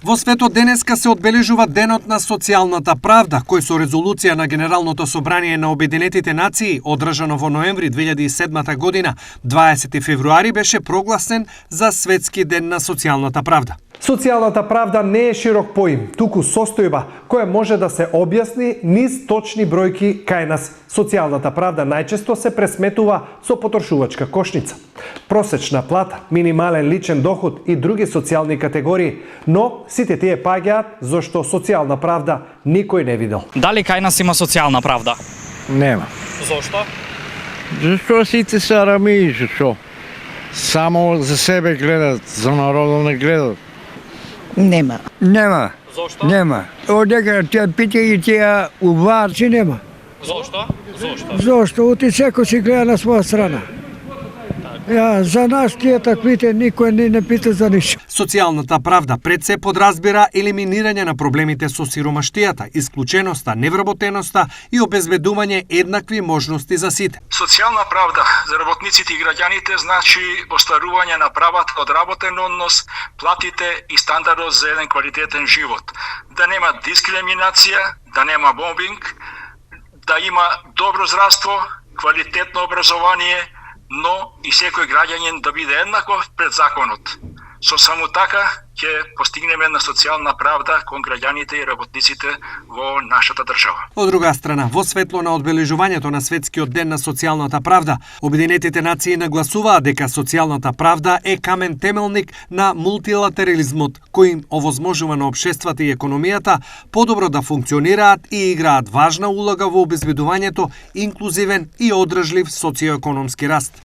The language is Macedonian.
Во светот денеска се одбележува Денот на социјалната правда, кој со резолуција на Генералното собрание на Обединетите нации, одржано во ноември 2007 година, 20 февруари беше прогласен за Светски ден на социјалната правда. Социјалната правда не е широк поим, туку состојба која може да се објасни низ точни бројки кај нас. Социјалната правда најчесто се пресметува со потрошувачка кошница. Просечна плата, минимален личен доход и други социјални категории, но сите тие паѓаат зашто социјална правда никој не видел. Дали кај нас има социјална правда? Нема. Зошто? Зашто сите се арамии, зашто? Само за себе гледат, за народот не гледат. Нема. Нема. Зошто? Нема. Одека тие питаји тие уварци нема. Зошто? Зошто? Зошто? Оти секој си гледа на своја страна. Ја, за нас тие таквите никој не пита за ништо. Социјалната правда пред се подразбира елиминирање на проблемите со сиромаштијата, исклученоста, невработеноста и обезбедување еднакви можности за сите. Социјална правда за работниците и граѓаните значи остварување на правата од работен однос, платите и стандардот за еден квалитетен живот. Да нема дискриминација, да нема мобинг, да има добро здравство, квалитетно образование, но и секој граѓанин да биде еднаков пред законот. Со само така ќе постигнеме на социјална правда кон граѓаните и работниците во нашата држава. Од друга страна, во светло на одбележувањето на Светскиот ден на социјалната правда, Обединетите нации нагласуваат дека социјалната правда е камен темелник на мултилатерализмот, кој им овозможува на општествата и економијата подобро да функционираат и играат важна улога во обезбедувањето инклузивен и одржлив социјоекономски раст.